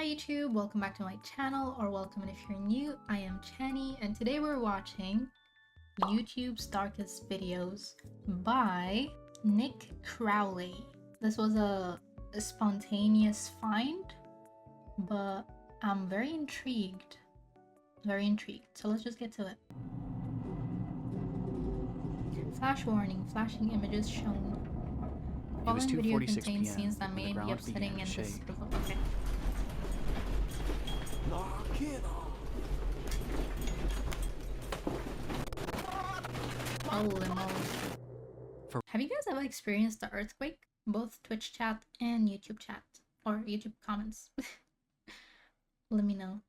Hi YouTube, welcome back to my channel, or welcome if you're new. I am Channie, and today we're watching YouTube's Darkest Videos by Nick Crowley. This was a spontaneous find, but I'm very intrigued. So let's just get to it. Flash warning, flashing images shown. Following video contains scenes that may be upsetting and despicable. Okay. Holy moly. Have you guys ever experienced the earthquake? Both Twitch chat and YouTube chat. Or YouTube comments. Let me know.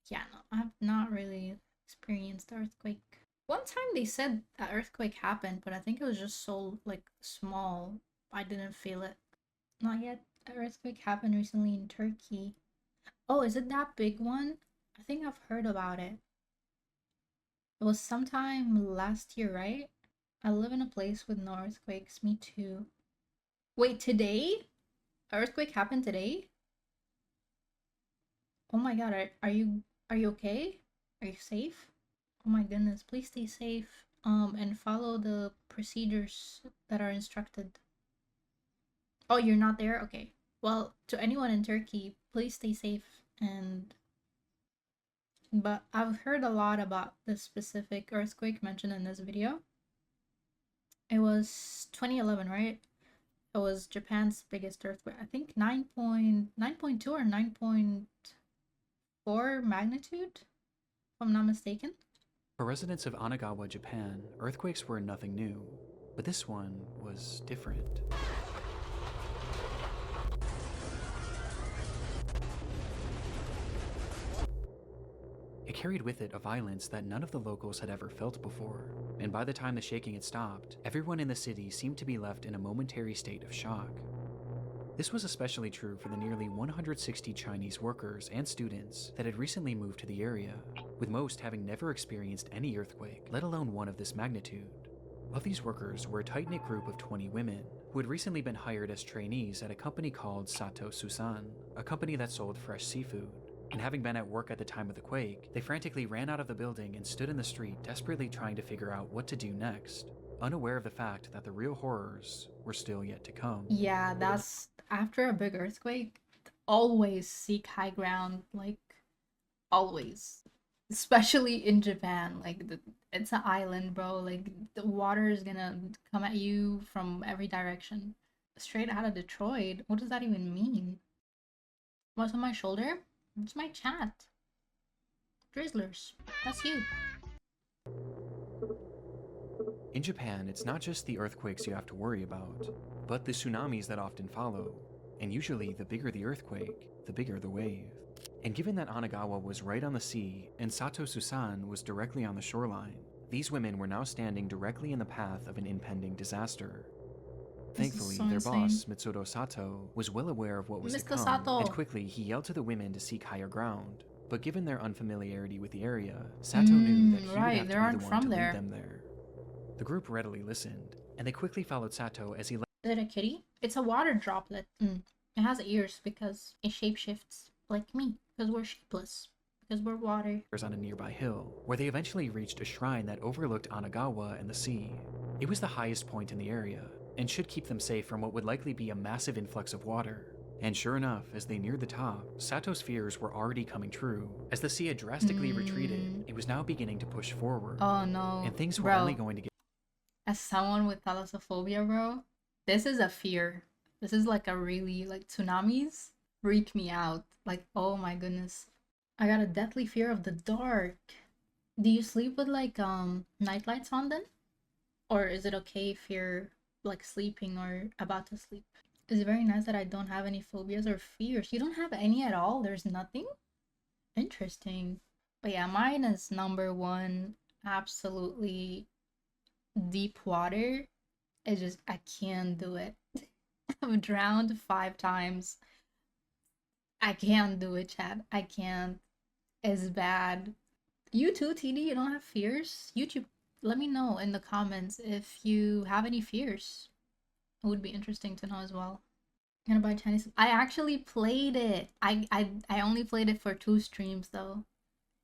Yeah, no, I've not really experienced the earthquake. One time they said that earthquake happened, but I think it was just so, like, small. I didn't feel it. Not yet. An earthquake happened recently in Turkey. Oh, is it that big one? I think I've heard about it. It was sometime last year, right? I live in a place with no earthquakes. Me too. Wait, today? Earthquake happened today? Oh my god, are you okay? Are you safe? Oh my goodness, please stay safe. And follow the procedures that are instructed. Oh, you're not there? Okay. Well, to anyone in Turkey, please stay safe. But I've heard a lot about this specific earthquake mentioned in this video. It was 2011, right? It was Japan's biggest earthquake. I think 9.2 or 9.4 magnitude, if I'm not mistaken. For residents of Anagawa, Japan, earthquakes were nothing new, but this one was different. It carried with it a violence that none of the locals had ever felt before, and by the time the shaking had stopped, everyone in the city seemed to be left in a momentary state of shock. This was especially true for the nearly 160 Chinese workers and students that had recently moved to the area, with most having never experienced any earthquake, let alone one of this magnitude. Of these workers were a tight-knit group of 20 women who had recently been hired as trainees at a company called Sato Susan, a company that sold fresh seafood. And having been at work at the time of the quake, they frantically ran out of the building and stood in the street desperately trying to figure out what to do next, unaware of the fact that the real horrors were still yet to come. Yeah, that's after a big earthquake, always seek high ground, like always. Especially in Japan, like it's an island, bro. Like the water is gonna come at you from every direction. Straight out of Detroit. What does that even mean? What's on my shoulder? It's my chat. Drizzlers. That's you. In Japan, it's not just the earthquakes you have to worry about, but the tsunamis that often follow. And usually, the bigger the earthquake, the bigger the wave. And given that Anagawa was right on the sea and Sato Susan was directly on the shoreline, these women were now standing directly in the path of an impending disaster. Thankfully, their boss, Mitsuro Sato, was well aware of what was to come, and quickly he yelled to the women to seek higher ground. But given their unfamiliarity with the area, Sato knew that he would have to be the one to lead them there. The group readily listened, and they quickly followed Sato as he led. Is it a kitty? It's a water droplet. It has ears because it shapeshifts like me, because we're shapeless. Because we're water. On a nearby hill, where they eventually reached a shrine that overlooked Anagawa and the sea. It was the highest point in the area, and should keep them safe from what would likely be a massive influx of water. And sure enough, as they neared the top, Sato's fears were already coming true. As the sea had drastically retreated, it was now beginning to push forward. Oh no. And things were only going to get... As someone with thalassophobia, bro, this is a fear. This is like a really, like, tsunamis freak me out. Like, oh my goodness. I got a deathly fear of the dark. Do you sleep with, like, night lights on then? Or is it okay if you're, like, sleeping or about to sleep? It's very nice that I don't have any phobias or fears. You don't have any at all? There's nothing? Interesting. But yeah, mine is number one. Absolutely deep water. It's just, I can't do it. I've drowned 5 times. I can't do it, chat. I can't. It's bad. You too, TD? You don't have fears? YouTube, let me know in the comments if you have any fears. It would be interesting to know as well. Gonna buy Chinese. I actually played it. I only played it for 2 streams though.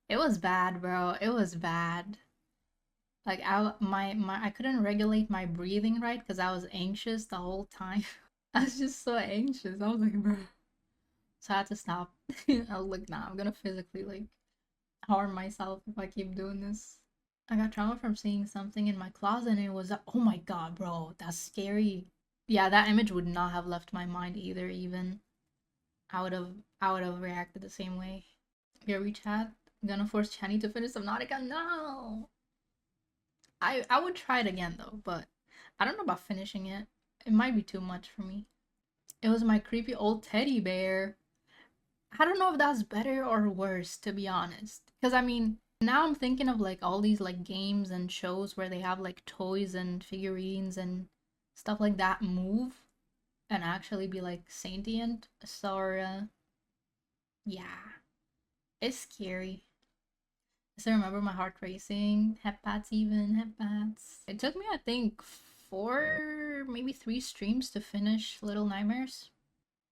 It was bad, bro. It was bad. Like I couldn't regulate my breathing right because I was anxious the whole time. I was just so anxious. I was like, bro. So I had to stop. I was like, nah, I'm gonna physically like harm myself if I keep doing this. I got trauma from seeing something in my closet and it was, oh my god, bro, that's scary. Yeah, that image would not have left my mind either, even. I would have I would have reacted the same way. Your WeChat, gonna force Channie to finish Subnautica? No. I would try it again though, but I don't know about finishing it. It might be too much for me. It was my creepy old teddy bear. I don't know if that's better or worse, to be honest. Because I mean, now I'm thinking of like all these like games and shows where they have like toys and figurines and stuff like that move and actually be like sentient. So, yeah, it's scary. I still remember my heart racing, hepats even, hepats. It took me, I think, 4, maybe 3 streams to finish Little Nightmares.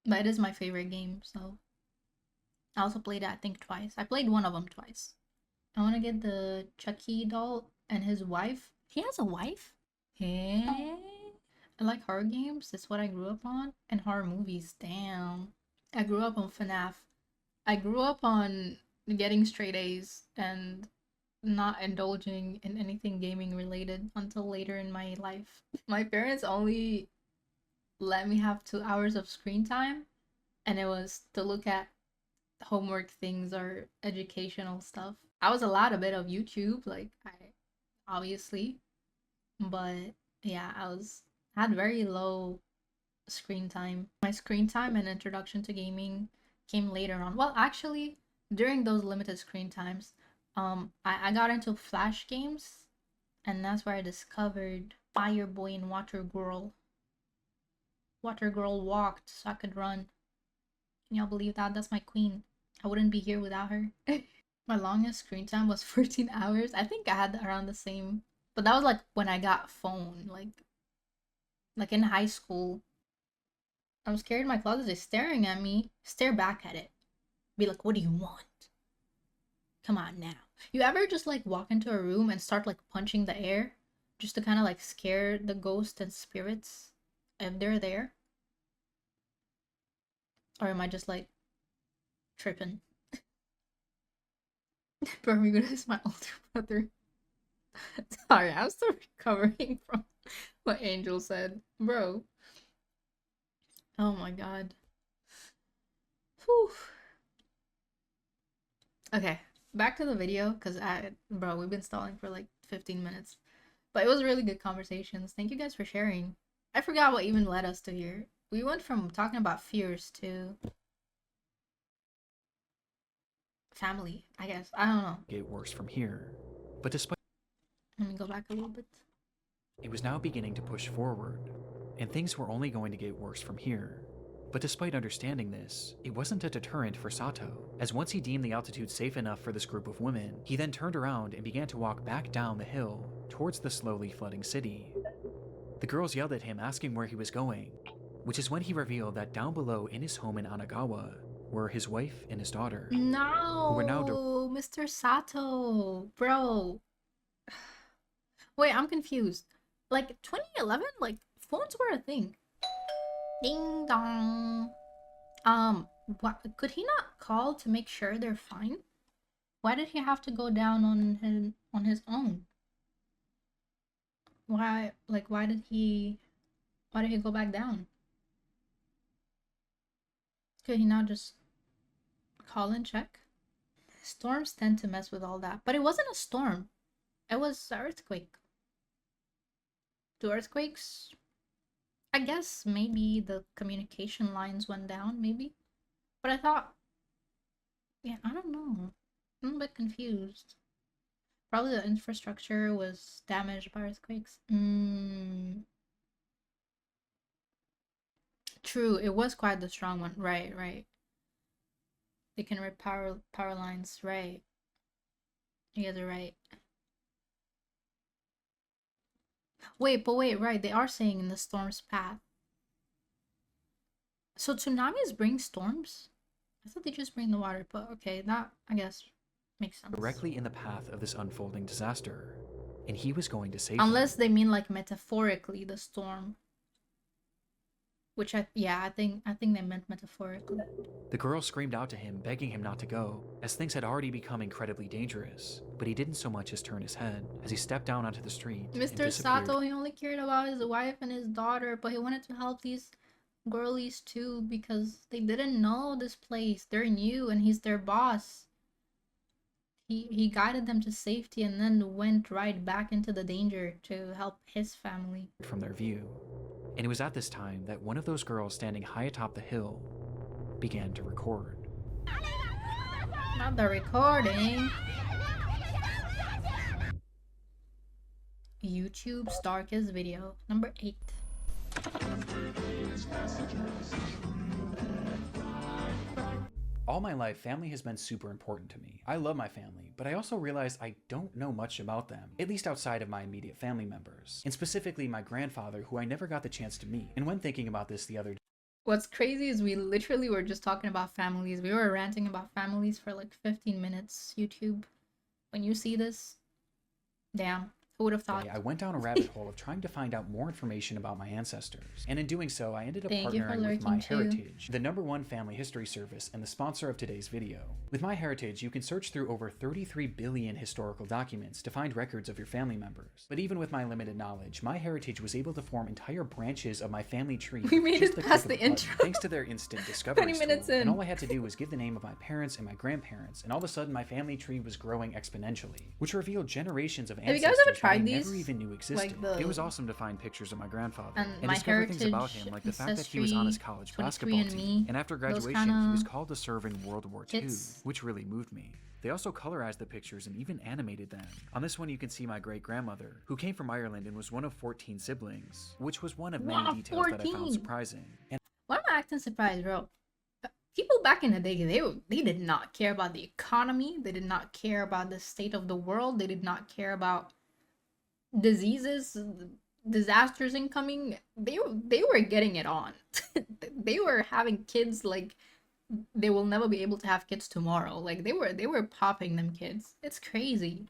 But it is my favorite game, so I also played it, I think, twice. I played one of them twice. I want to get the Chucky doll and his wife. He has a wife? Hey. I like horror games. That's what I grew up on. And horror movies. Damn. I grew up on FNAF. I grew up on getting straight A's and not indulging in anything gaming related until later in my life. My parents only let me have 2 hours of screen time, and it was to look at homework things or educational stuff. I was allowed a bit of YouTube, like I obviously, but yeah, had very low screen time. My screen time and introduction to gaming came later on. Well, actually, during those limited screen times, I got into Flash games, and that's where I discovered Fire Boy and Water Girl. Water Girl walked so I could run. Can y'all believe that? That's my queen. I wouldn't be here without her. My longest screen time was 14 hours. I think I had around the same. But that was like when I got phone, like in high school. I'm scared my closet is staring at me. Stare back at it. Be like, what do you want? Come on now. You ever just like walk into a room and start like punching the air? Just to kind of like scare the ghosts and spirits if they're there? Or am I just like tripping? Bermuda is my older brother. Sorry, I'm still recovering from what Angel said. Bro. Oh my god. Whew. Okay, back to the video, because bro, we've been stalling for like 15 minutes. But it was really good conversations. Thank you guys for sharing. I forgot what even led us to here. We went from talking about fears to family, I guess. I don't know. Get worse from here. But despite Let me go back a little bit. it was now beginning to push forward, and things were only going to get worse from here. But despite understanding this, it wasn't a deterrent for Sato, as once he deemed the altitude safe enough for this group of women, he then turned around and began to walk back down the hill towards the slowly flooding city. The girls yelled at him asking where he was going, which is when he revealed that down below in his home in Anagawa were his wife and his daughter, who were now Mr. Sato, bro. Wait, I'm confused. Like 2011, like phones were a thing. Ding dong. What could he not call to make sure they're fine? Why did he have to go down on his own? Why, like, why did he go back down? Could he not just call and check? Storms tend to mess with all that, but it wasn't a storm. It was an earthquake. Do earthquakes? I guess maybe the communication lines went down, maybe. But I thought, yeah, I don't know. I'm a bit confused. Probably the infrastructure was damaged by earthquakes. True, it was quite the strong one. Right, right. They can rip power lines. Right. You guys are right. Wait, but wait, right. They are saying in the storm's path. So tsunamis bring storms? I thought they just bring the water, but okay, that I guess makes sense. Directly in the path of this unfolding disaster, and he was going to save Unless them. they mean like metaphorically the storm. Which I think they meant metaphorically. The girl screamed out to him, begging him not to go, as things had already become incredibly dangerous. But he didn't so much as turn his head as he stepped down onto the street. Mr. Sato, he only cared about his wife and his daughter, but he wanted to help these girlies too because they didn't know this place. They're new and he's their boss. He guided them to safety and then went right back into the danger to help his family. From their view. And it was at this time that one of those girls standing high atop the hill began to record. Not the recording. YouTube's darkest video, number 8. All my life, family has been super important to me. I love my family, but I also realize I don't know much about them, at least outside of my immediate family members, and specifically my grandfather, who I never got the chance to meet. And when thinking about this the other day, what's crazy is we literally were just talking about families. We were ranting about families for like 15 minutes, YouTube. When you see this, damn. Who would have thought? I went down a rabbit hole of trying to find out more information about my ancestors. And in doing so, I ended up partnering with MyHeritage, the #1 family history service and the sponsor of today's video. With MyHeritage, you can search through over 33 billion historical documents to find records of your family members. But even with my limited knowledge, MyHeritage was able to form entire branches of my family tree. We made it past the intro. Thanks to their instant discovery 20 minutes tool. in. And all I had to do was give the name of my parents and my grandparents, and all of a sudden my family tree was growing exponentially, which revealed generations of ancestors. Have you guys ever tried I these? never even knew existed. It was awesome to find pictures of my grandfather and discover things about him, like the fact that he was on his college basketball team, and after graduation he was called to serve in World War II, which really moved me. They also colorized the pictures and even animated them. On this one you can see my great-grandmother, who came from Ireland and was one of 14 siblings, which was one of many details that I found surprising. And why am I acting surprised, bro? People back in the day, they did not care about the economy. They did not care about the state of the world. They did not care about diseases, disasters incoming. They were getting it on. They were having kids like they will never be able to have kids tomorrow. Like they were popping them kids. It's crazy.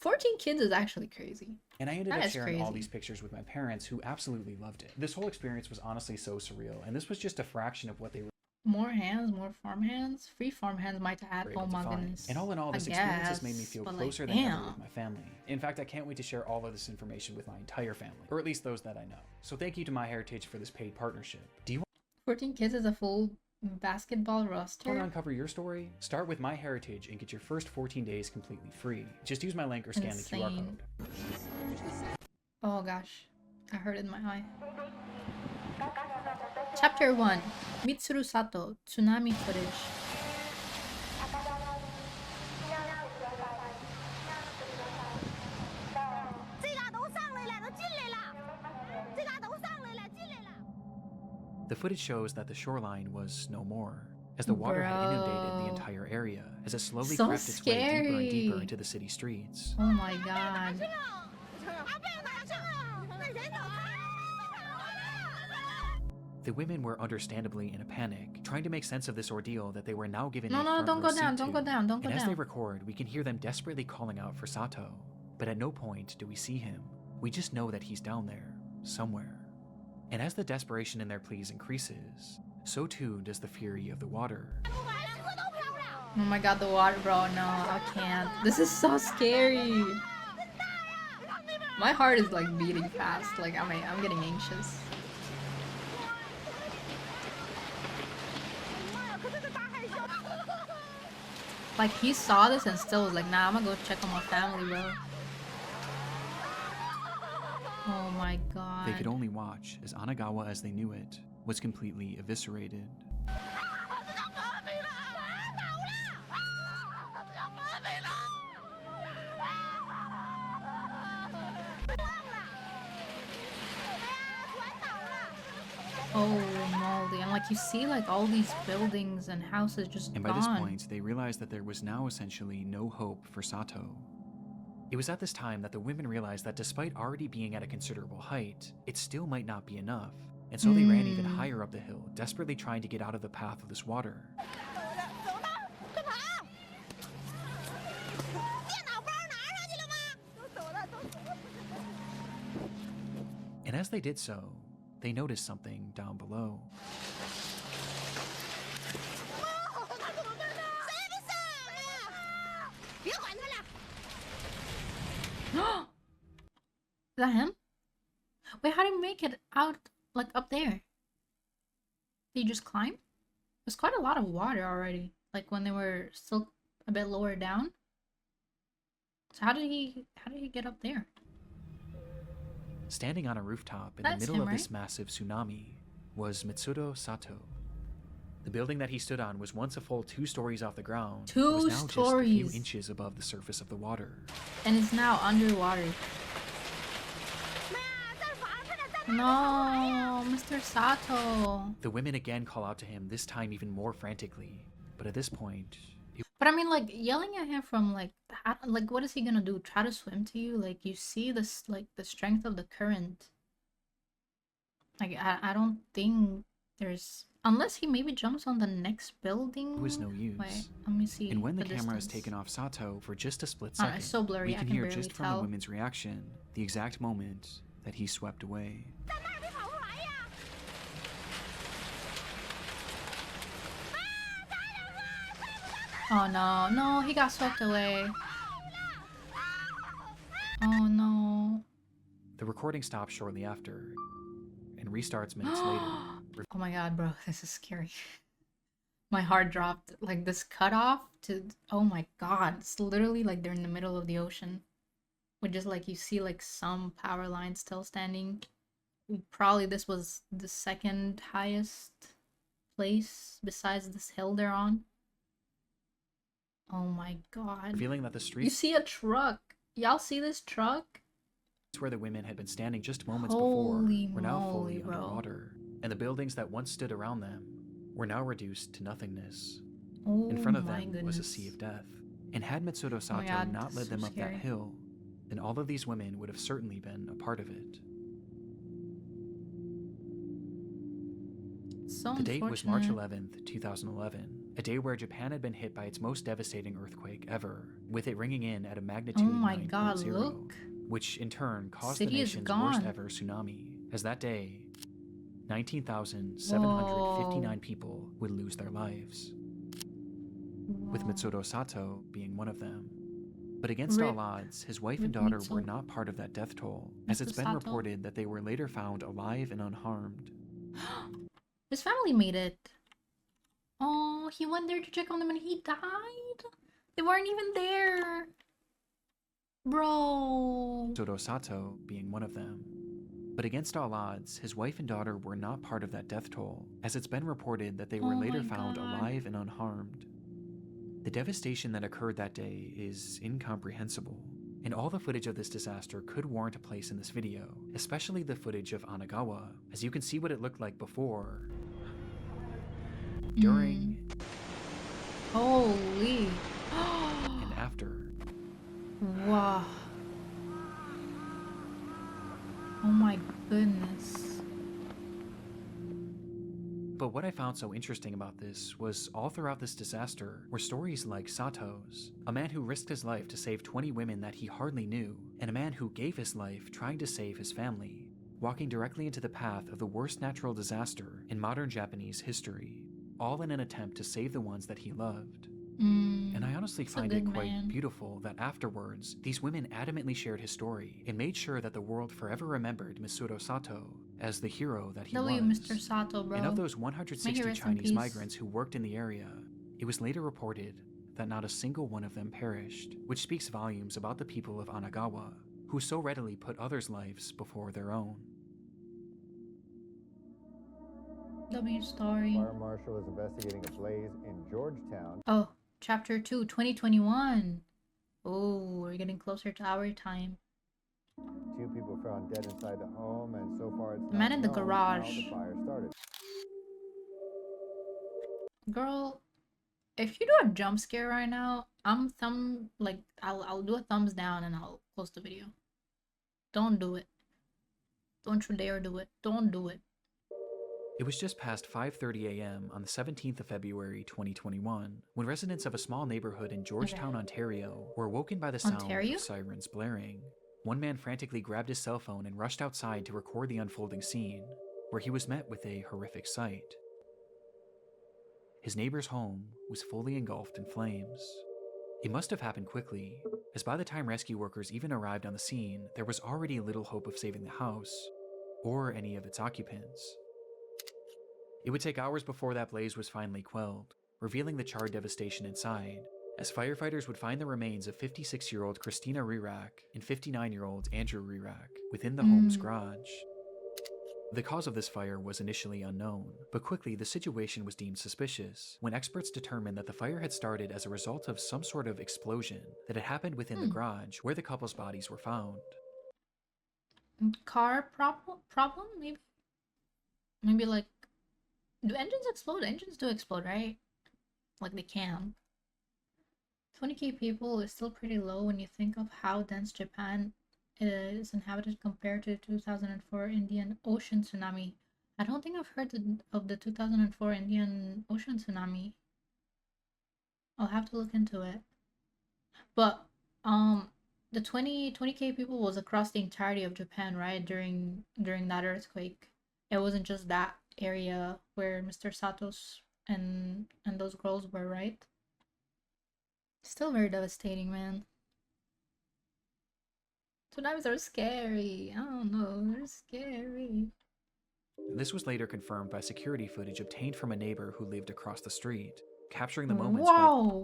14 kids is actually crazy. And I ended up sharing all these pictures with my parents, who absolutely loved it. This whole experience was honestly so surreal, and this was just a fraction of what they were. More hands, more farm hands. Free farm hands might add. Oh my goodness. And all in all, this experience has made me feel closer than ever with my family. In fact, I can't wait to share all of this information with my entire family, or at least those that I know. So thank you to MyHeritage for this paid partnership. Do you want 14 kids is a full basketball roster? to uncover your story? Start with MyHeritage and get your first 14 days completely free. Just use my link or scan the QR code. Oh gosh, I heard it in my eye. Chapter 1, Mitsuru Sato, Tsunami footage. The footage shows that the shoreline was no more, as the water had inundated the entire area, as it slowly crept its way deeper and deeper into the city streets. Oh my god. The women were understandably in a panic, trying to make sense of this ordeal that they were now given. No, don't go down, don't go down, don't go down. And as they record, we can hear them desperately calling out for Sato. But at no point do we see him. We just know that he's down there, somewhere. And as the desperation in their pleas increases, so too does the fury of the water. Oh my god, the water, bro, no, I can't. This is so scary. My heart is like beating fast, like I'm getting anxious. Like he saw this and still was like, nah, I'm gonna go check on my family, bro. Oh my god. They could only watch as Anagawa as they knew it was completely eviscerated. Oh moly, and like you see like all these buildings and houses just And by gone. this point, they realized that there was now essentially no hope for Sato. It was at this time that the women realized that despite already being at a considerable height, it still might not be enough, and so they ran even higher up the hill, desperately trying to get out of the path of this water. And as they did so, they noticed something down below. Is that him? Wait, how did he make it out, like, up there? Did he just climb? There's quite a lot of water already, like when they were still a bit lower down. So how did he get up there? Standing on a rooftop in That's the middle him, of this right? massive tsunami was Mitsuro Sato. The building that he stood on was once a full 2 stories off the ground, but was 2 now just a few stories. inches above the surface of the water. And it's now underwater. No, Mr. Sato. The women again call out to him, this time even more frantically. But at this point, But I mean, like, yelling at him from, like, what is he gonna do? Try to swim to you? Like, you see this, like, the strength of the current. Like, I don't think there's... Unless he maybe jumps on the next building. it was no use. Wait, let me see. And when the the camera is distance. taken off Sato for just a split Oh, second, it's so blurry, we I can can hear barely just from the tell. women's reaction the exact moment that he swept away. Oh no, no, he got swept away. Oh no. The recording stops shortly after and restarts minutes later. Oh my god, bro, this is scary. My heart dropped. Like, this cutoff to... Oh my god, it's literally like they're in the middle of the ocean. With just, like, you see, like, some power lines still standing. Probably this was the second highest place besides this hill they're on. Oh my god. Revealing that the You streets see a truck. Y'all see this truck? where the women had been standing just moments Holy before were now moly, fully bro. underwater, and the buildings that once stood around them were now reduced to nothingness. Oh In front of my them goodness. was a sea of death, and had Mitsuro Sato God, not that's led so them up scary. that hill, then all of these women would have certainly been a part of it. So The date was March unfortunate. 11th, 2011, a day where Japan had been hit by its most devastating earthquake ever, with it ringing in at a magnitude Oh my 9.0, god, look. which in turn caused the City is nation's worst gone. ever tsunami, as that day, 19,759 people would lose their lives, with Mitsuro Sato being one of them. But against Rip. all odds, his wife and Rip daughter were Mitsu. not part of that death toll, as Mr. it's been Sato. reported that they were later found alive and unharmed. His family made it. Oh, he went there to check on them and he died? They weren't even there. Bro. Mitsuro Sato being one of them. But against all odds, his wife and daughter were not part of that death toll, as it's been reported that they were Oh later my found God. alive and unharmed. The devastation that occurred that day is incomprehensible, and all the footage of this disaster could warrant a place in this video, especially the footage of Anagawa, as you can see what it looked like before, during, Holy. and after. Wow. Oh my goodness. But what I found so interesting about this was all throughout this disaster were stories like Sato's, a man who risked his life to save 20 women that he hardly knew, and a man who gave his life trying to save his family, walking directly into the path of the worst natural disaster in modern Japanese history, all in an attempt to save the ones that he loved. And I honestly That's a find it good quite man. beautiful that afterwards, these women adamantly shared his story and made sure that the world forever remembered Mitsuro Sato as the hero that he was. Mr. Sato, bro. And of those May he 160 rest in Chinese peace. migrants who worked in the area, it was later reported that not a single one of them perished, which speaks volumes about the people of Anagawa, who so readily put others' lives before their own. W story. Fire marshal is investigating a blaze in Georgetown. Oh, chapter 2, 2021. Oh, we're getting closer to our time. 2 people found dead inside the home, and so far it's The man not in the known how garage. the fire started. Girl, if you do a jump scare right now, I'll do a thumbs down and I'll close the video. Don't do it. Don't you dare do it. Don't do it. It was just past 5:30 a.m. on the 17th of February 2021 when residents of a small neighborhood in Georgetown, Ontario were awoken by the sound Ontario? of sirens blaring. One man frantically grabbed his cell phone and rushed outside to record the unfolding scene, where he was met with a horrific sight. His neighbor's home was fully engulfed in flames. It must have happened quickly, as by the time rescue workers even arrived on the scene, there was already little hope of saving the house, or any of its occupants. It would take hours before that blaze was finally quelled, revealing the charred devastation inside, as firefighters would find the remains of 56-year-old Christina Rerak and 59-year-old Andrew Rerak within the home's garage. The cause of this fire was initially unknown, but quickly the situation was deemed suspicious when experts determined that the fire had started as a result of some sort of explosion that had happened within the garage where the couple's bodies were found. Car problem? Maybe like, do engines explode? Engines do explode, right? Like they can. 20k people is still pretty low when you think of how dense Japan is inhabited compared to 2004 Indian Ocean tsunami. I don't think I've heard of the 2004 Indian Ocean tsunami. I'll have to look into it. But the 20k people was across the entirety of Japan, right? During that earthquake. It wasn't just that area where Mr. Satos and those girls were, right? Still very devastating, man. Tsunamis are scary. I don't know, they're scary. This was later confirmed by security footage obtained from a neighbor who lived across the street, capturing the moments Whoa.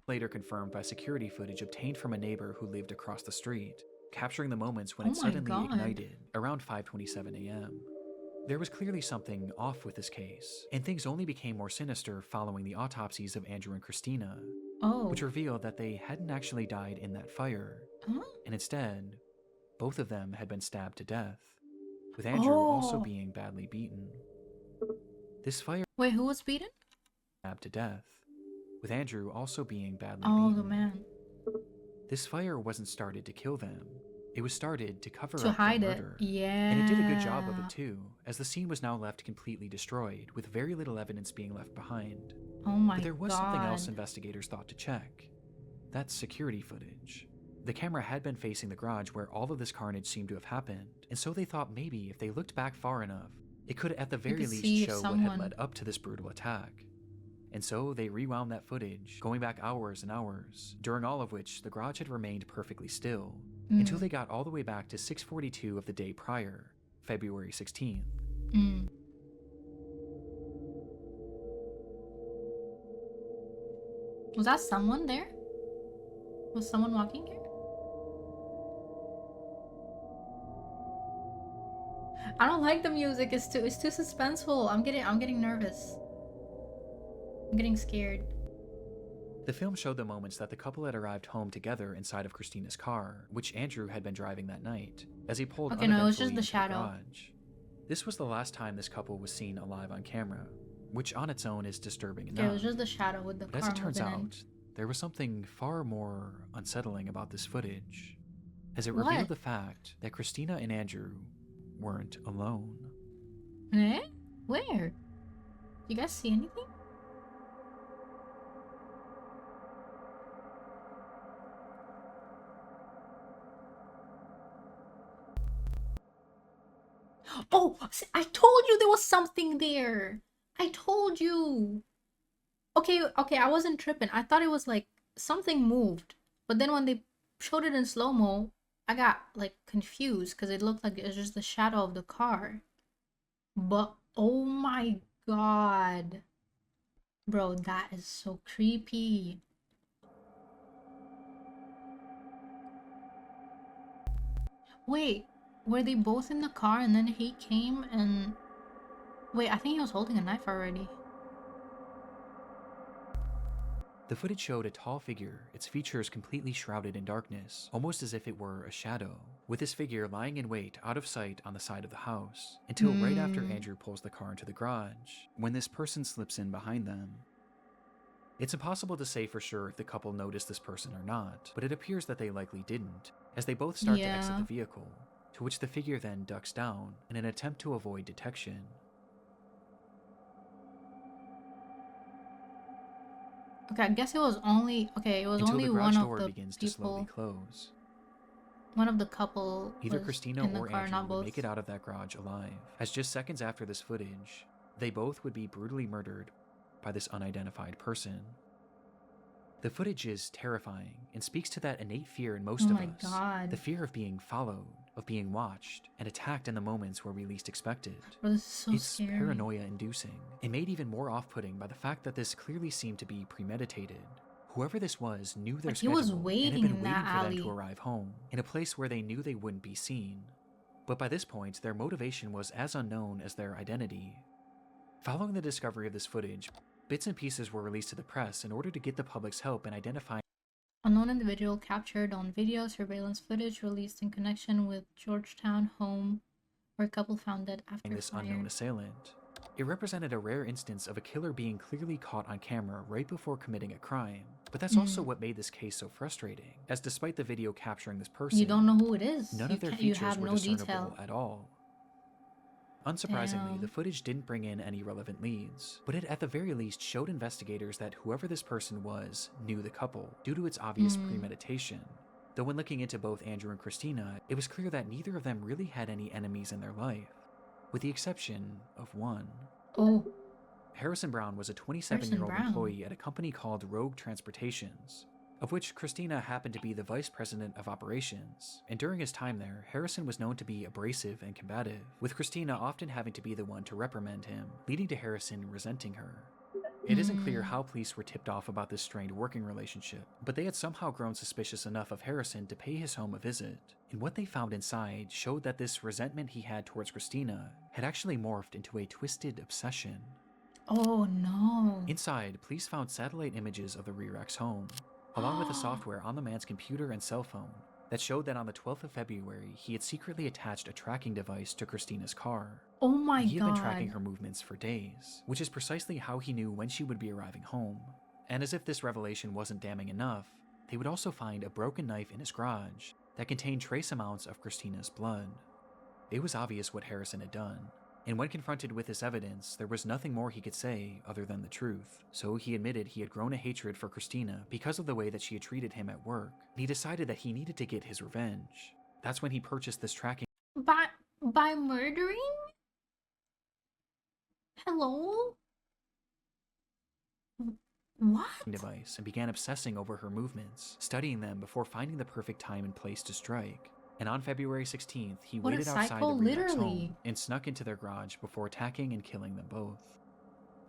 Later confirmed by security footage obtained from a neighbor who lived across the street, capturing the moments when Oh it my suddenly God. ignited around 5:27 a.m. There was clearly something off with this case, and things only became more sinister following the autopsies of Andrew and Christina, which revealed that they hadn't actually died in that fire, and instead, both of them had been stabbed to death, with Andrew also being badly beaten. This fire Wait, who was beaten? stabbed to death, with Andrew also being badly Oh, beaten. the man. This fire wasn't started to kill them. It was started to cover To up hide the it. murder. Yeah. And it did a good job of it too, as the scene was now left completely destroyed, with very little evidence being left behind. Oh my God. But there was something else investigators thought to check. That's security footage. The camera had been facing the garage where all of this carnage seemed to have happened, and so they thought maybe if they looked back far enough, it could at the very least show what had led up to this brutal attack. And so they rewound that footage, going back hours and hours, during all of which the garage had remained perfectly still, until they got all the way back to 6:42 of the day prior, February 16th. Was that someone there? Was someone walking here? I don't like the music. It's too suspenseful. I'm getting nervous. I'm getting scared. The film showed the moments that the couple had arrived home together inside of Christina's car, which Andrew had been driving that night, as he pulled Okay, no, it was uneventfully just the into shadow. garage. This was the last time this couple was seen alive on camera, which on its own is disturbing enough. Yeah, it was just the shadow with the But car as it turns moving in. out, there was something far more unsettling about this footage, as it revealed the fact that Christina and Andrew weren't alone. Eh? Where? You guys see anything? Oh, I told you there was something there. I told you. Okay, I wasn't tripping. I thought it was like something moved. But then when they showed it in slow-mo, I got like confused because it looked like it was just the shadow of the car. But oh my God. Bro, that is so creepy. Wait, were they both in the car and then he came and... Wait, I think he was holding a knife already. The footage showed a tall figure, its features completely shrouded in darkness, almost as if it were a shadow, with this figure lying in wait out of sight on the side of the house, until right after Andrew pulls the car into the garage, when this person slips in behind them. It's impossible to say for sure if the couple noticed this person or not, but it appears that they likely didn't, as they both start to exit the vehicle, to which the figure then ducks down in an attempt to avoid detection. Okay, I guess it was only Until only the one garage of door the begins to slowly people. close. One of the couple Either was Christina in the or car, Andrew not would both. make it out of that garage alive, as just seconds after this footage, they both would be brutally murdered by this unidentified person. The footage is terrifying and speaks to that innate fear in most Oh of my us. God. The fear of being followed, of being watched, and attacked in the moments where we least expect it. Bro, this is so It's scary. paranoia-inducing, and made even more off-putting by the fact that this clearly seemed to be premeditated. Whoever this was knew their Like, he schedule was and had waiting been in waiting that for them to alley. arrive home, in a place where they knew they wouldn't be seen. But by this point, their motivation was as unknown as their identity. Following the discovery of this footage, bits and pieces were released to the press in order to get the public's help in identifying Unknown individual captured on video surveillance footage released in connection with Georgetown home where a couple found dead after this fire. unknown assailant. It represented a rare instance of a killer being clearly caught on camera right before committing a crime. But that's also what made this case so frustrating, as despite the video capturing this person, You don't know who it is. none You of their can't, you features have were no discernible detail. at all. Unsurprisingly, Damn. the footage didn't bring in any relevant leads, but it at the very least showed investigators that whoever this person was knew the couple, due to its obvious premeditation. Though when looking into both Andrew and Christina, it was clear that neither of them really had any enemies in their life, with the exception of one. Oh, Harrison Brown was a 27-year-old Brown. employee at a company called Rogue Transportations, of which Christina happened to be the vice president of operations, and during his time there, Harrison was known to be abrasive and combative, with Christina often having to be the one to reprimand him, leading to Harrison resenting her. It isn't clear how police were tipped off about this strained working relationship, but they had somehow grown suspicious enough of Harrison to pay his home a visit, and what they found inside showed that this resentment he had towards Christina had actually morphed into a twisted obsession. Oh no. Inside, police found satellite images of the Rear-X home, along with the software on the man's computer and cell phone that showed that on the 12th of February, he had secretly attached a tracking device to Christina's car. Oh my He had been God. tracking her movements for days, which is precisely how he knew when she would be arriving home. And as if this revelation wasn't damning enough, they would also find a broken knife in his garage that contained trace amounts of Christina's blood. It was obvious what Harrison had done, and when confronted with this evidence, there was nothing more he could say other than the truth. So he admitted he had grown a hatred for Christina because of the way that she had treated him at work, and he decided that he needed to get his revenge. That's when he purchased this tracking By murdering? Hello? What? device and began obsessing over her movements, studying them before finding the perfect time and place to strike. And on February 16th, he What a waited outside psycho, the Rear-X literally. home and snuck into their garage before attacking and killing them both.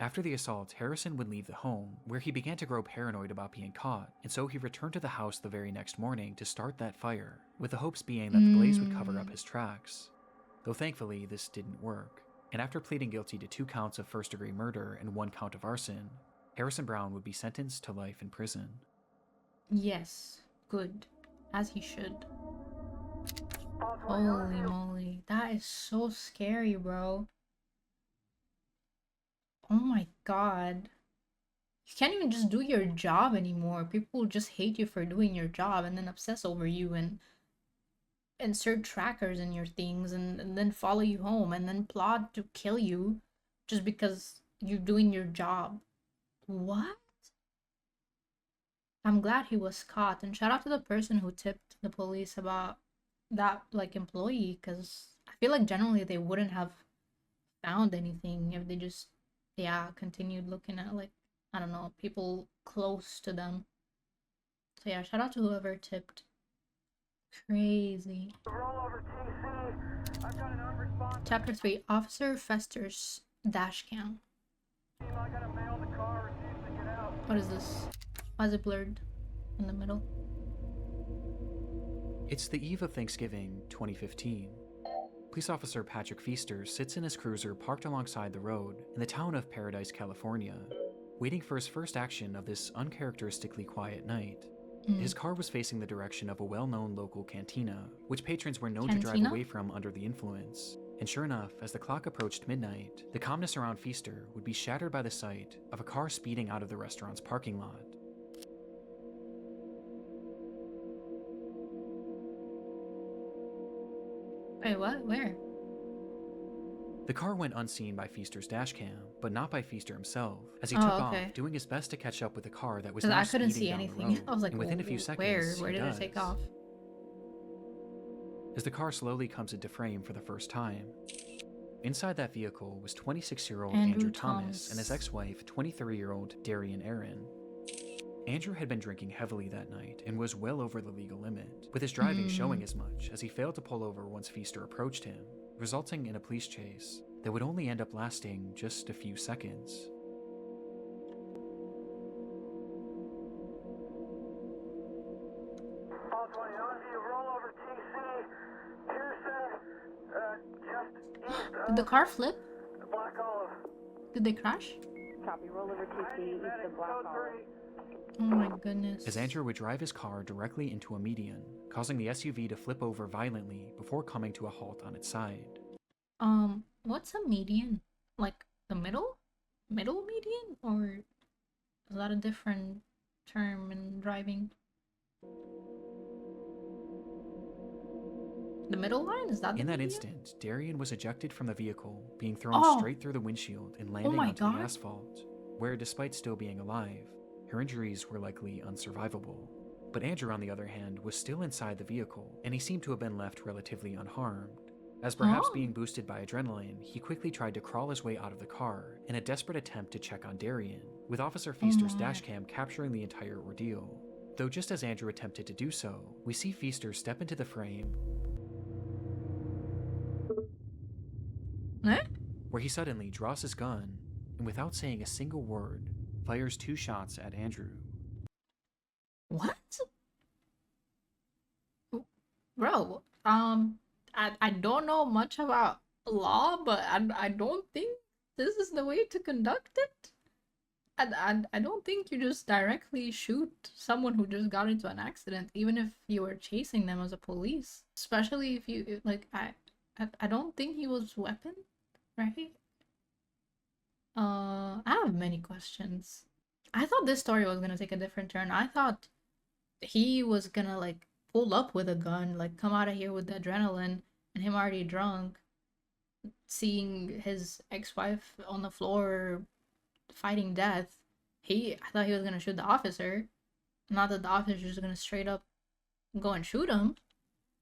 After the assault, Harrison would leave the home, where he began to grow paranoid about being caught, and so he returned to the house the very next morning to start that fire, with the hopes being that the blaze would cover up his tracks. Though thankfully, this didn't work, and after pleading guilty to 2 counts of first-degree murder and 1 count of arson, Harrison Brown would be sentenced to life in prison. Yes. Good. As he should. Holy moly. That is so scary, bro. Oh my God. You can't even just do your job anymore. People just hate you for doing your job and then obsess over you and insert trackers in your things and then follow you home and then plot to kill you just because you're doing your job. What? I'm glad he was caught, and shout out to the person who tipped the police about that employee, because I feel like generally they wouldn't have found anything if they just continued looking at I don't know, people close to them. So yeah, shout out to whoever tipped. Crazy. Chapter 3, Officer Fester's dash cam. What is this? Why is it blurred in the middle? It's the eve of Thanksgiving, 2015. Police officer Patrick Feaster sits in his cruiser parked alongside the road in the town of Paradise, California, waiting for his first action of this uncharacteristically quiet night. His car was facing the direction of a well-known local cantina, which patrons were known to drive away from under the influence. And sure enough, as the clock approached midnight, the calmness around Feaster would be shattered by the sight of a car speeding out of the restaurant's parking lot. Wait, what? Where? The car went unseen by Feaster's dashcam, but not by Feaster himself, as he Oh, took okay. off, doing his best to catch up with the car that was Because now I couldn't speeding see down the anything. road. I was like, And within a few seconds, where he did does. it take off? As the car slowly comes into frame for the first time, inside that vehicle was 26-year-old Andrew Thomas and his ex-wife, 23-year-old Darian Aaron. Andrew had been drinking heavily that night and was well over the legal limit, with his driving showing as much, as he failed to pull over once Feaster approached him, resulting in a police chase that would only end up lasting just a few seconds. Did the car flip? Did they crash? Copy, roll over TC, east of Black Olive. Oh my goodness. As Andrew would drive his car directly into a median, causing the SUV to flip over violently before coming to a halt on its side. What's a median? Like the middle? Middle median? Or is that a different term in driving? The middle line? Is that the In that median? instant, Darian was ejected from the vehicle, being thrown straight through the windshield and landing my onto God. the asphalt, where despite still being alive, her injuries were likely unsurvivable. But Andrew, on the other hand, was still inside the vehicle, and he seemed to have been left relatively unharmed. As perhaps being boosted by adrenaline, he quickly tried to crawl his way out of the car in a desperate attempt to check on Darian, with Officer Feaster's dashcam capturing the entire ordeal. Though just as Andrew attempted to do so, we see Feaster step into the frame, where he suddenly draws his gun, and without saying a single word, fires 2 shots at Andrew. What? Bro, I don't know much about law, but I don't think this is the way to conduct it. I don't think you just directly shoot someone who just got into an accident, even if you were chasing them as a police. Especially if you, like, I don't think he was weapon, right? I have many questions. I thought this story was gonna take a different turn. I thought he was gonna, like, pull up with a gun, like, come out of here with the adrenaline, and him already drunk, seeing his ex-wife on the floor fighting death. I thought he was gonna shoot the officer. Not that the officer is gonna straight up go and shoot him.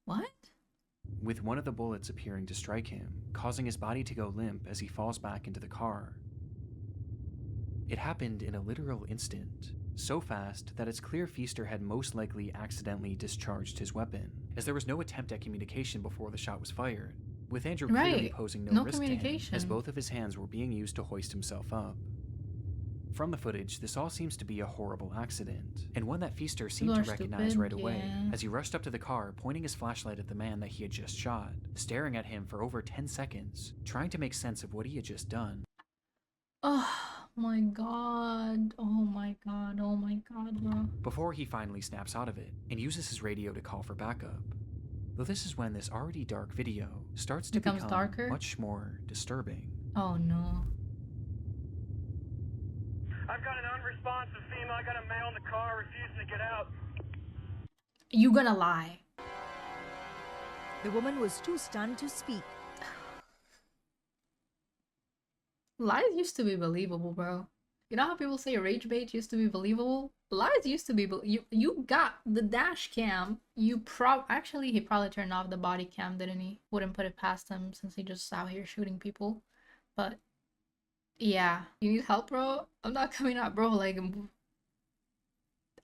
What? With one of the bullets appearing to strike him, causing his body to go limp as he falls back into the car. It happened in a literal instant, so fast that it's clear Feaster had most likely accidentally discharged his weapon, as there was no attempt at communication before the shot was fired, with Andrew clearly posing no risk to him, as both of his hands were being used to hoist himself up. From the footage, this all seems to be a horrible accident, and one that Feaster seemed to recognize right away, as he rushed up to the car, pointing his flashlight at the man that he had just shot, staring at him for over 10 seconds, trying to make sense of what he had just done. Oh my god. Oh my god. Oh my god, bro. Before he finally snaps out of it, and uses his radio to call for backup. Though this is when this already dark video starts to become darker? much more disturbing. Oh no. I've got an unresponsive female. I got a male in the car refusing to get out. You gonna lie? The woman was too stunned to speak. Lies used to be believable, bro. You know how people say rage bait used to be believable? Lies used to be you got the dash cam. Actually, he probably turned off the body cam, didn't he? Wouldn't put it past him since he just out here shooting people. But yeah, you need help, bro? I'm not coming out, bro. Like,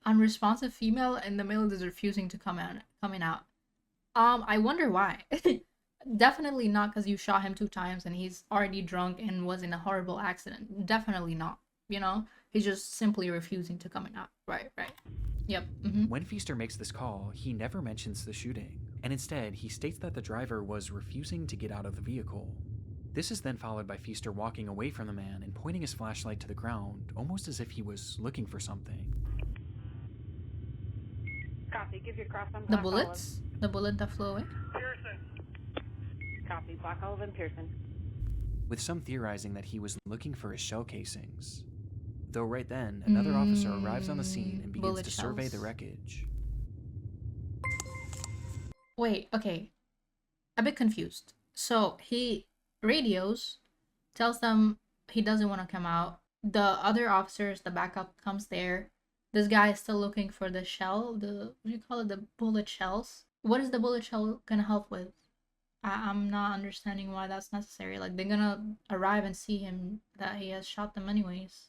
unresponsive female and the male is refusing to coming out. I wonder why. Definitely not because you shot him 2 times and he's already drunk and was in a horrible accident. Definitely not. You know, he's just simply refusing to coming out. Right. Yep. When Feaster makes this call, he never mentions the shooting, and instead he states that the driver was refusing to get out of the vehicle. This is then followed by Feaster walking away from the man and pointing his flashlight to the ground, almost as if he was looking for something. Copy, give your cross on The Black bullets? The bullet that flew away? Pearson. Olive. Copy, Black Olive and Pearson. With some theorizing that he was looking for his shell casings. Though right then, another officer arrives on the scene and begins to survey the wreckage. Wait, okay. a bit confused. So he radios, tells them he doesn't want to come out. The other officers, the backup, comes there. This guy is still looking for the shell, the, what do you call it, the bullet shells. What is the bullet shell gonna help with? I'm not understanding why that's necessary. Like, they're gonna arrive and see him that he has shot them anyways.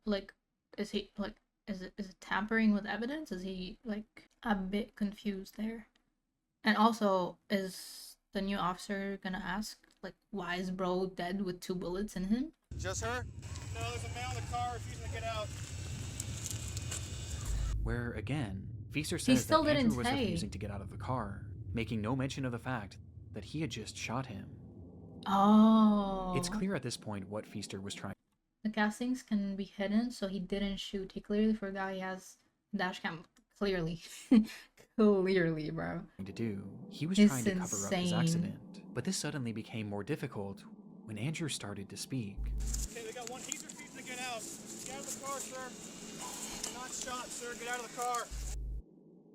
Like, is he, like, is it tampering with evidence? Is he, like, a bit confused there? And also, is the new officer gonna ask, like, why is bro dead with 2 bullets in him? Just her? No, there's a male in the car refusing to get out. Where, again, Feaster says still that Andrew didn't was say. refusing to get out of the car, making no mention of the fact that he had just shot him. Oh. It's clear at this point what Feaster was trying The castings can be hidden, so he didn't shoot. He clearly forgot he has dash cam. Clearly. Clearly, bro. to do. He was It's trying to cover up his insane. accident, but this suddenly became more difficult when Andrew started to speak. Okay, they got one. He's refusing to get out. Get out of the car, sir. You're not shot, sir. Get out of the car.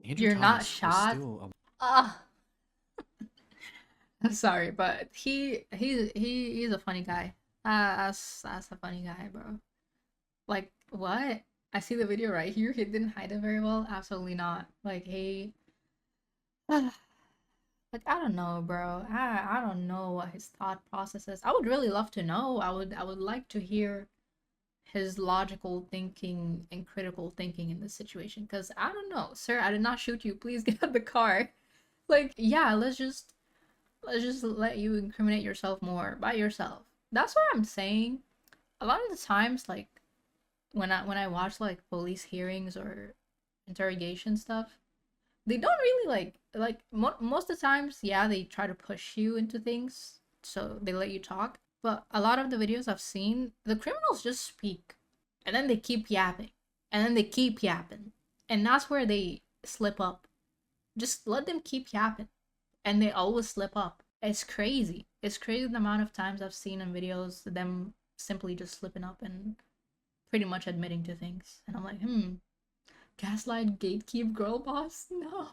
Andrew You're not Thomas was shot? still Ah. I'm sorry, but he's a funny guy. That's a funny guy, bro. Like, what? I see the video right here. He didn't hide it very well. Absolutely not. Like, he, like, I don't know, bro. I don't know what his thought process is. I would really love to know. I would like to hear his logical thinking and critical thinking in this situation. Because I don't know, sir. I did not shoot you. Please get out of the car. Like, yeah, let's just let you incriminate yourself more by yourself. That's what I'm saying. A lot of the times, like, when I watch like police hearings or interrogation stuff, they don't really most of the times, yeah, they try to push you into things, so they let you talk. But a lot of the videos I've seen, the criminals just speak, and then they keep yapping, and then they keep yapping, and that's where they slip up. Just let them keep yapping, and they always slip up. It's crazy. It's crazy the amount of times I've seen in videos them simply just slipping up and pretty much admitting to things. And I'm like, gaslight, gatekeep, girl boss? No,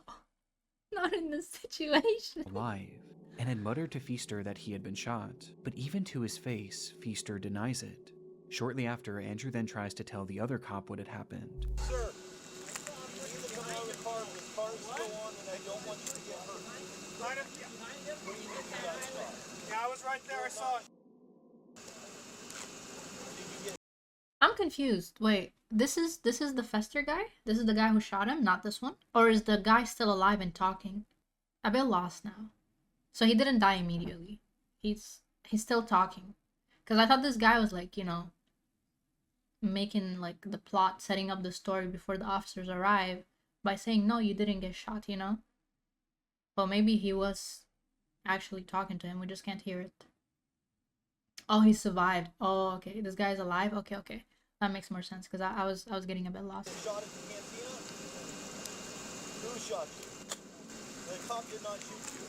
not in this situation. alive and had muttered to Feaster that he had been shot. But even to his face, Feaster denies it. Shortly after, Andrew then tries to tell the other cop what had happened. Sir, you need to come out of the car. This car is still on, and I don't want you to get hurt. Yeah, I was right there. I saw it. I'm confused. Wait, this is the Fester guy? This is the guy who shot him, not this one? Or is the guy still alive and talking? I'm a bit lost now. So he didn't die immediately. He's still talking. Because I thought this guy was like, you know, making like the plot, setting up the story before the officers arrive by saying, no, you didn't get shot, you know? But maybe he was actually talking to him. We just can't hear it. Oh, he survived. Oh, okay. This guy's alive. Okay. That makes more sense because I was getting a bit lost. Shot at the cantina? Who shot you? The cop did not shoot you.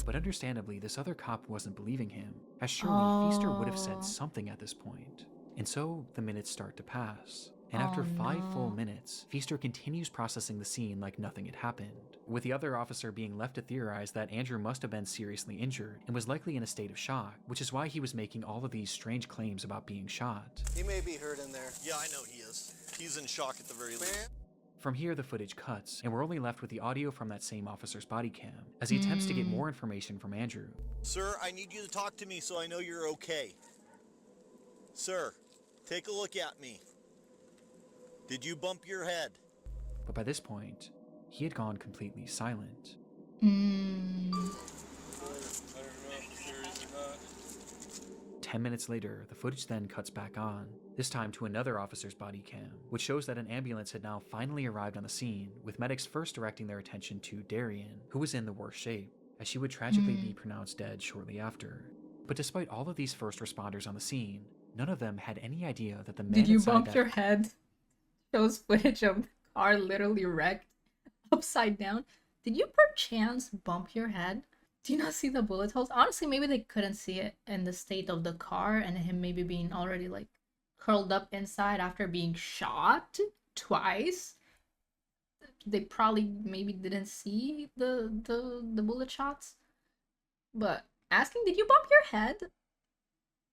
But understandably, this other cop wasn't believing him, as surely Feaster would have Oh. said something at this point. And so the minutes start to pass. And Oh, after 5 full no. minutes, Feaster continues processing the scene like nothing had happened, with the other officer being left to theorize that Andrew must have been seriously injured and was likely in a state of shock, which is why he was making all of these strange claims about being shot. He may be hurt in there. Yeah, I know he is. He's in shock at the very least. From here, the footage cuts, and we're only left with the audio from that same officer's body cam, as he attempts to get more information from Andrew. Sir, I need you to talk to me so I know you're okay. Sir, take a look at me. Did you bump your head? But by this point, he had gone completely silent. 10 minutes later, the footage then cuts back on, this time to another officer's body cam, which shows that an ambulance had now finally arrived on the scene, with medics first directing their attention to Darian, who was in the worst shape, as she would tragically be pronounced dead shortly after. But despite all of these first responders on the scene, none of them had any idea that the man Did you inside bump that your head? Shows footage of the car literally wrecked upside down. Did you perchance bump your head? Do you not see the bullet holes? Honestly, maybe they couldn't see it in the state of the car and him maybe being already like curled up inside after being shot twice. they probably maybe didn't see the bullet shots. But asking, did you bump your head?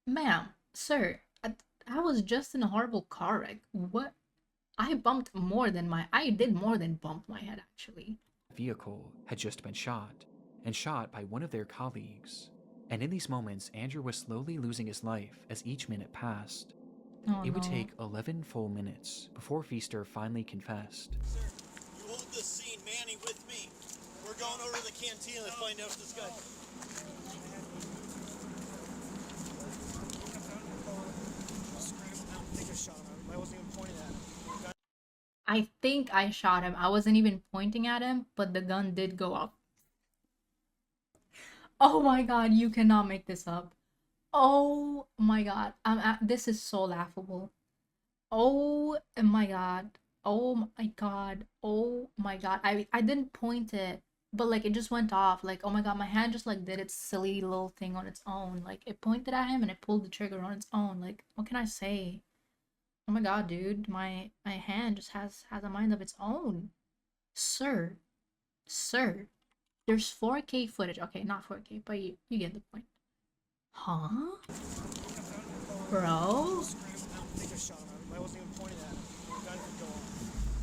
Ma'am, sir, I was just in a horrible car wreck. What? I did more than bump my head, actually. Vehicle had just been shot, and shot by one of their colleagues. And in these moments, Andrew was slowly losing his life as each minute passed. Oh, It would no. take 11 full minutes before Feaster finally confessed. Sir, you hold this scene, Manny, with me. We're going over to the cantina to find out if this guy... I think I shot him. I wasn't even pointing at him, but the gun did go off. Oh my god, you cannot make this up. Oh my god. This is so laughable. Oh my god. Oh my god. Oh my god. I didn't point it, but like it just went off. Like, oh my god, my hand just like did its silly little thing on its own. Like it pointed at him and it pulled the trigger on its own. Like, what can I say? Oh my god, dude, my hand just has a mind of its own. Sir, there's 4K footage. Okay, not 4K, but you get the point. Huh? Bro?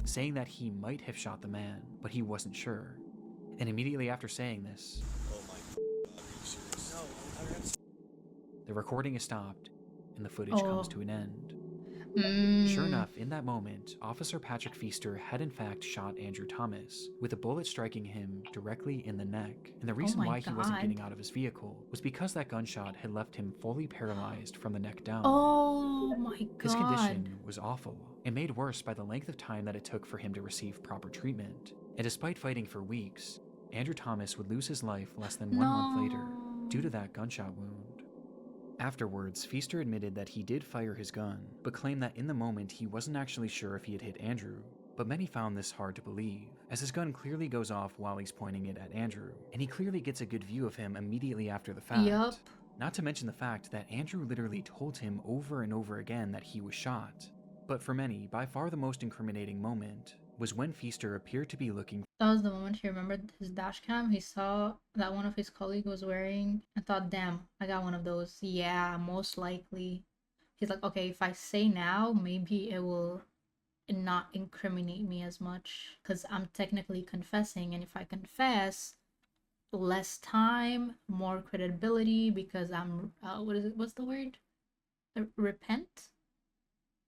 Saying that he might have shot the man, but he wasn't sure. And immediately after saying this, Oh my god, are you serious? the recording is stopped and the footage comes to an end. Sure enough, in that moment, Officer Patrick Feaster had in fact shot Andrew Thomas, with a bullet striking him directly in the neck. And the reason why he wasn't getting out of his vehicle was because that gunshot had left him fully paralyzed from the neck down. Oh my god. His condition was awful, and made worse by the length of time that it took for him to receive proper treatment. And despite fighting for weeks, Andrew Thomas would lose his life less than 1 month later due to that gunshot wound. Afterwards, Feaster admitted that he did fire his gun, but claimed that in the moment he wasn't actually sure if he had hit Andrew. But many found this hard to believe, as his gun clearly goes off while he's pointing it at Andrew, and he clearly gets a good view of him immediately after the fact. Yup. Not to mention the fact that Andrew literally told him over and over again that he was shot. But for many, by far the most incriminating moment was when Feaster appeared to be looking. That was the moment he remembered his dash cam. He saw that one of his colleagues was wearing and thought, damn, I got one of those. Yeah, most likely. He's like, okay, if I say now, maybe it will not incriminate me as much because I'm technically confessing. And if I confess, less time, more credibility because I'm, what's the word? Repent?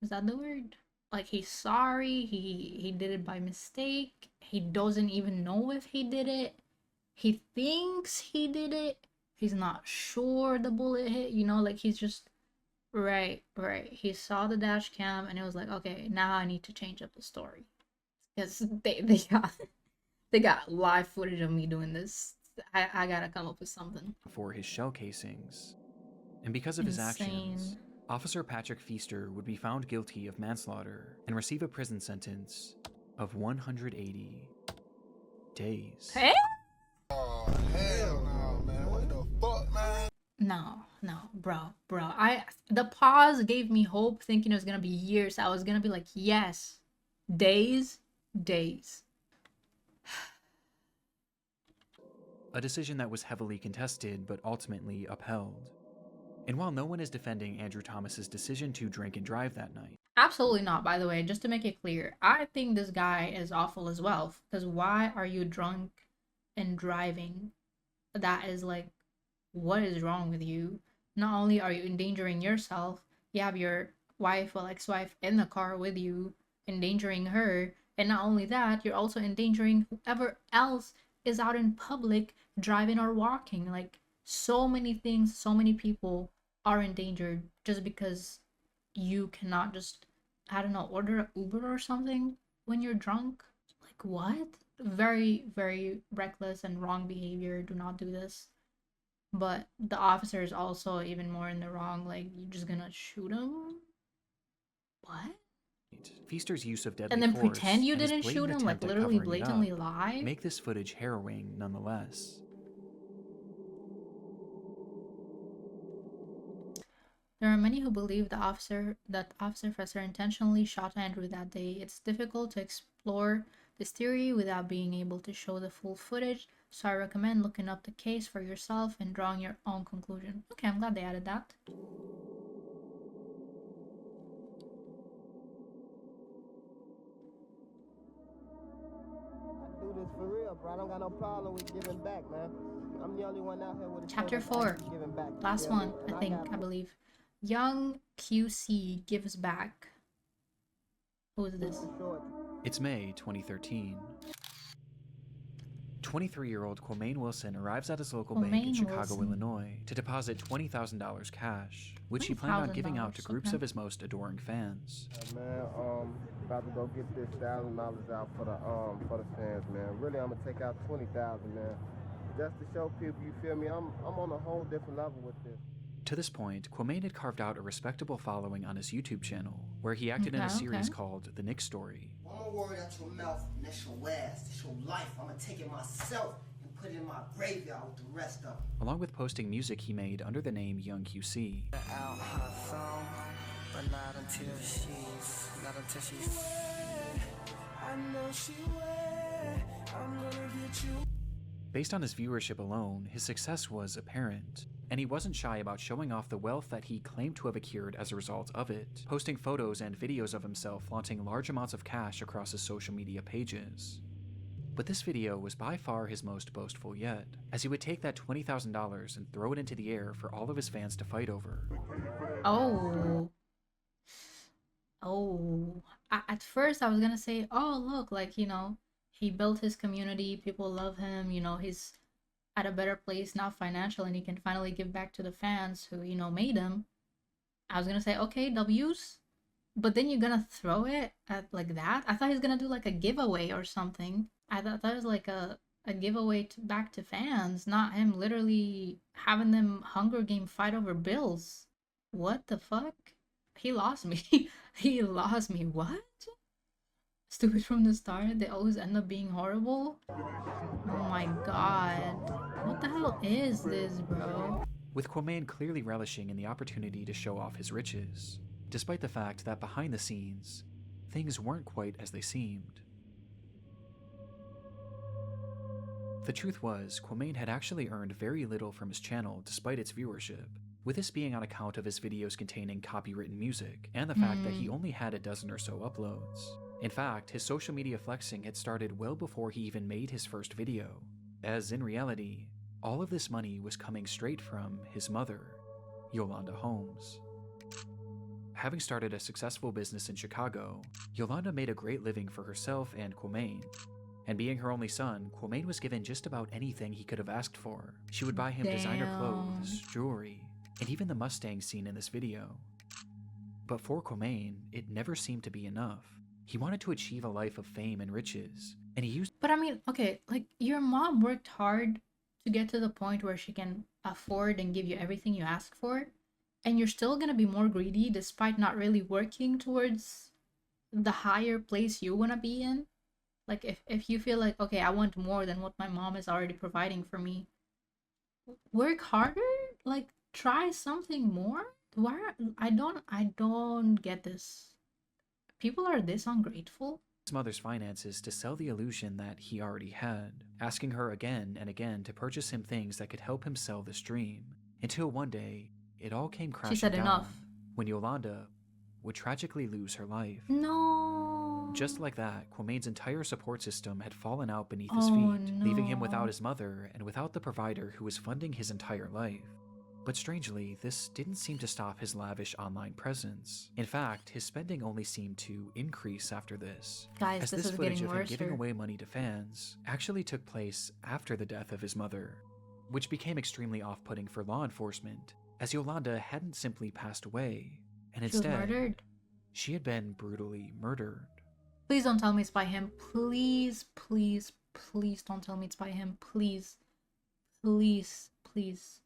Is that the word? Like, he's sorry, he did it by mistake, he doesn't even know if he did it, he thinks he did it, he's not sure the bullet hit, you know, like he's just right. He saw the dash cam and it was like, okay, now I need to change up the story. Because they got live footage of me doing this. I gotta come up with something. For his shell casings. And because of his actions, Officer Patrick Feaster would be found guilty of manslaughter and receive a prison sentence of 180 days. Hey? Oh, hell no, man. What the fuck, man? No, bro. The pause gave me hope, thinking it was gonna be years. I was gonna be like, yes, days. A decision that was heavily contested but ultimately upheld. And while no one is defending Andrew Thomas's decision to drink and drive that night. Absolutely not, by the way, just to make it clear. I think this guy is awful as well. Because why are you drunk and driving? That is like, what is wrong with you? Not only are you endangering yourself, you have your wife or ex-wife in the car with you, endangering her. And not only that, you're also endangering whoever else is out in public driving or walking. Like, so many things, so many people are endangered just because you cannot just, I don't know, order an Uber or something when you're drunk. Like, what? Very, very reckless and wrong behavior. Do not do this. But the officer is also even more in the wrong. Like, you're just gonna shoot him? What? Feaster's use of deadly and then force pretend you and his didn't shoot blatant him? Like, attempt at literally covering it blatantly up lie? make this footage harrowing nonetheless. There are many who believe that Officer Fesser intentionally shot Andrew that day. It's difficult to explore this theory without being able to show the full footage, so I recommend looking up the case for yourself and drawing your own conclusion. Okay, I'm glad they added that. I do this for real, bro. I don't got no problem with giving back, man. I'm the only one out here with a Chapter shoulder 4. that's giving back. Last one, I think, I believe. Young QC gives back. Who is this? It's May 2013. 23-year-old Quamaine Wilson arrives at his local bank in Chicago, Illinois, to deposit $20,000 cash, which he planned on giving out to groups of his most adoring fans. Man, about to go get this $1,000 out for the fans, man. Really, I'm gonna take out $20,000, man, just to show people. You feel me? I'm on a whole different level with this. To this point, Quamaine had carved out a respectable following on his YouTube channel, where he acted in a series called The Nick Story. One more word out your mouth, and that's your ass, that's your life. I'm gonna take it myself and put it in my graveyard with the rest of them. Along with posting music he made under the name Young QC. Out her song, but not until she's. I know she will. I'm gonna get you. Based on his viewership alone, his success was apparent, and he wasn't shy about showing off the wealth that he claimed to have accrued as a result of it, posting photos and videos of himself flaunting large amounts of cash across his social media pages. But this video was by far his most boastful yet, as he would take that $20,000 and throw it into the air for all of his fans to fight over. At first I was gonna say, oh look, like, you know, he built his community, people love him, you know, he's at a better place now financially, and he can finally give back to the fans who, you know, made him. I was gonna say, okay, W's, but then you're gonna throw it at like that? I thought he was gonna do like a giveaway or something. I thought that was like a giveaway back to fans, not him literally having them Hunger Game fight over bills. What the fuck? He lost me. He lost me. What? Stupid from the start, they always end up being horrible. Oh my god. What the hell is this, bro? With Quamaine clearly relishing in the opportunity to show off his riches, despite the fact that behind the scenes, things weren't quite as they seemed. The truth was, Quamaine had actually earned very little from his channel despite its viewership, with this being on account of his videos containing copywritten music, and the fact that he only had a dozen or so uploads. In fact, his social media flexing had started well before he even made his first video, as in reality, all of this money was coming straight from his mother, Yolanda Holmes. Having started a successful business in Chicago, Yolanda made a great living for herself and Quamaine. And being her only son, Quamaine was given just about anything he could have asked for. She would buy him designer clothes, jewelry, and even the Mustang seen in this video. But for Quamaine, it never seemed to be enough. He wanted to achieve a life of fame and riches, and he used— But I mean, okay, like, your mom worked hard to get to the point where she can afford and give you everything you ask for, and you're still gonna be more greedy despite not really working towards the higher place you wanna be in? Like, if you feel like, okay, I want more than what my mom is already providing for me, work harder? Like, try something more? Why? I don't get this. People are this ungrateful? his mother's finances to sell the illusion that he already had, asking her again and again to purchase him things that could help him sell this dream, until one day, it all came crashing She said down enough. when Yolanda would tragically lose her life. No. Just like that, Quamaine's entire support system had fallen out beneath his feet, leaving him without his mother and without the provider who was funding his entire life. But strangely, this didn't seem to stop his lavish online presence. In fact, his spending only seemed to increase after this, Guys, as this this is footage getting of him worse. giving away money to fans actually took place after the death of his mother, which became extremely off-putting for law enforcement, as Yolanda hadn't simply passed away, and She was instead, murdered. she had been brutally murdered. Please don't tell me it's by him. Please, please, please don't tell me it's by him. Please. Please, please.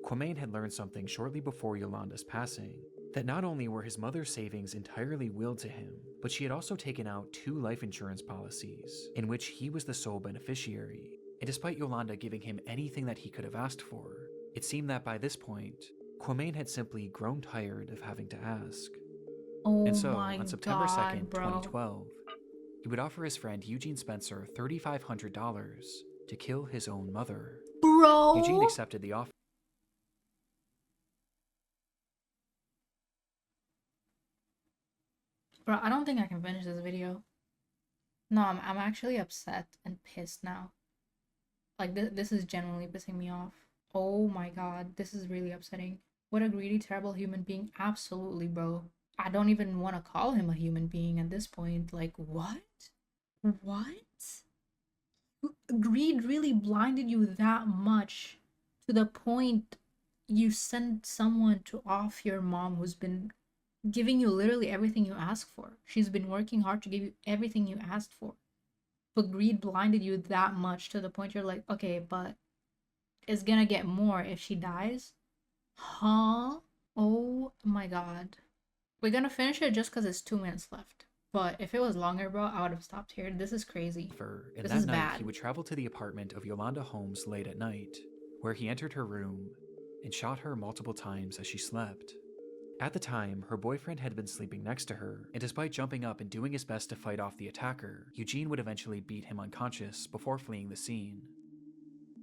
Quamaine had learned something shortly before Yolanda's passing, that not only were his mother's savings entirely willed to him, but she had also taken out 2 life insurance policies, in which he was the sole beneficiary. And despite Yolanda giving him anything that he could have asked for, it seemed that by this point, Quamaine had simply grown tired of having to ask. Oh And so, my on September God, 2nd, bro. 2012, He would offer his friend Eugene Spencer $3,500 to kill his own mother. Bro! Eugene accepted the offer. Bro, I don't think I can finish this video. No, I'm actually upset and pissed now. Like, this is genuinely pissing me off. Oh my god, this is really upsetting. What a greedy, terrible human being. Absolutely, bro. I don't even want to call him a human being at this point. Like, what? What? Greed really blinded you that much to the point you sent someone to off your mom who's been giving you literally everything you asked for. She's been working hard to give you everything you asked for. But greed blinded you that much to the point you're like, okay, but it's gonna get more if she dies? Huh? Oh my god. We're gonna finish it just because it's 2 minutes left. But if it was longer, bro, I would have stopped here. This is crazy. And this that is night, bad. he would travel to the apartment of Yolanda Holmes late at night, where he entered her room and shot her multiple times as she slept. At the time, her boyfriend had been sleeping next to her, and despite jumping up and doing his best to fight off the attacker, Eugene would eventually beat him unconscious before fleeing the scene.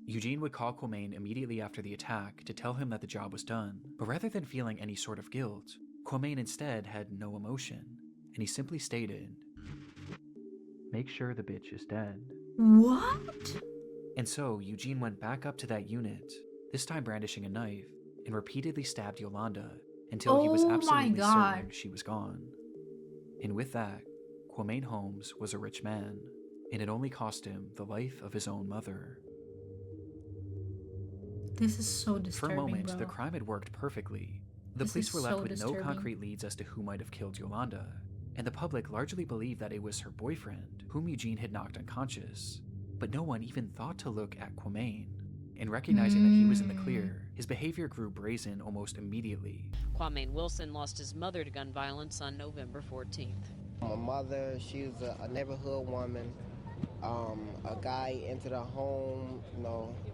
Eugene would call Quamain immediately after the attack to tell him that the job was done, but rather than feeling any sort of guilt, Quamain instead had no emotion, and he simply stated, "Make sure the bitch is dead." What? And so Eugene went back up to that unit, this time brandishing a knife, and repeatedly stabbed Yolanda until he was absolutely certain she was gone. And with that, Quamain Holmes was a rich man, and it only cost him the life of his own mother. This is so disturbing, For a moment, bro. the crime had worked perfectly. The This police is were left so with no disturbing. concrete leads as to who might have killed Yolanda, and the public largely believed that it was her boyfriend, whom Eugene had knocked unconscious. But no one even thought to look at Quamain. And recognizing that he was in the clear, his behavior grew brazen almost immediately. Quamain Wilson lost his mother to gun violence on November 14th. My mother, she was a neighborhood woman. A guy entered her home,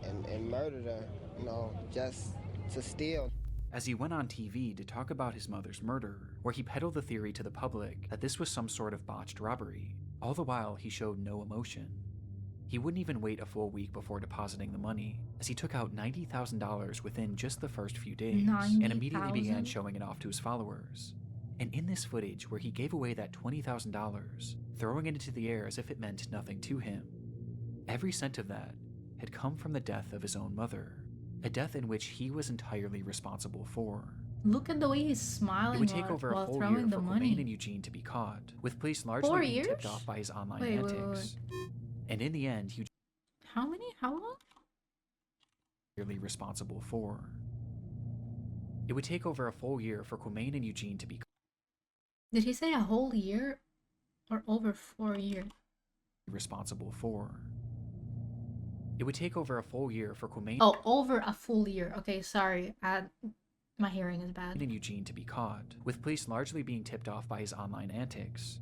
and murdered her, just to steal. As he went on TV to talk about his mother's murder, where he peddled the theory to the public that this was some sort of botched robbery, all the while he showed no emotion. He wouldn't even wait a full week before depositing the money, as he took out $90,000 within just the first few days, and immediately began showing it off to his followers. And in this footage where he gave away that $20,000, throwing it into the air as if it meant nothing to him, every cent of that had come from the death of his own mother, a death in which he was entirely responsible for. Look at the way he's smiling It would take over a while full throwing year the for money. Quamain and Eugene to be caught, with police largely 4 being years? tipped off by his online Wait. antics. And in the end, Eugene How long? entirely responsible for. It would take over a full year for Quamain and Eugene to be Did he say a whole year? Or over 4 years? responsible for. It would take over a full year for Quamain Oh, over a full year. Okay, sorry. My hearing is bad. and Eugene to be caught, with police largely being tipped off by his online antics.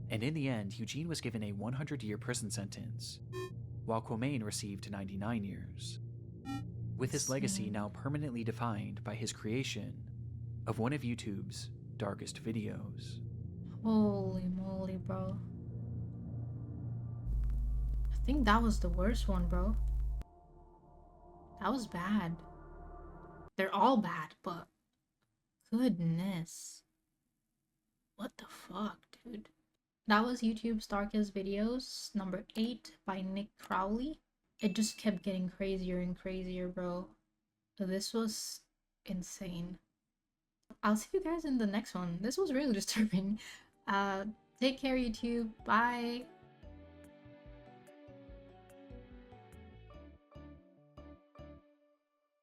And in the end, Eugene was given a 100-year prison sentence, while Quamain received 99 years, with his legacy now permanently defined by his creation of one of YouTube's darkest videos. Holy moly, bro. I think that was the worst one, bro. That was bad. They're all bad, but goodness. What the fuck, dude? That was YouTube's Darkest Videos, number 8 by Nick Crowley. It just kept getting crazier and crazier, bro. This was insane. I'll see you guys in the next one. This was really disturbing. Take care, YouTube. Bye.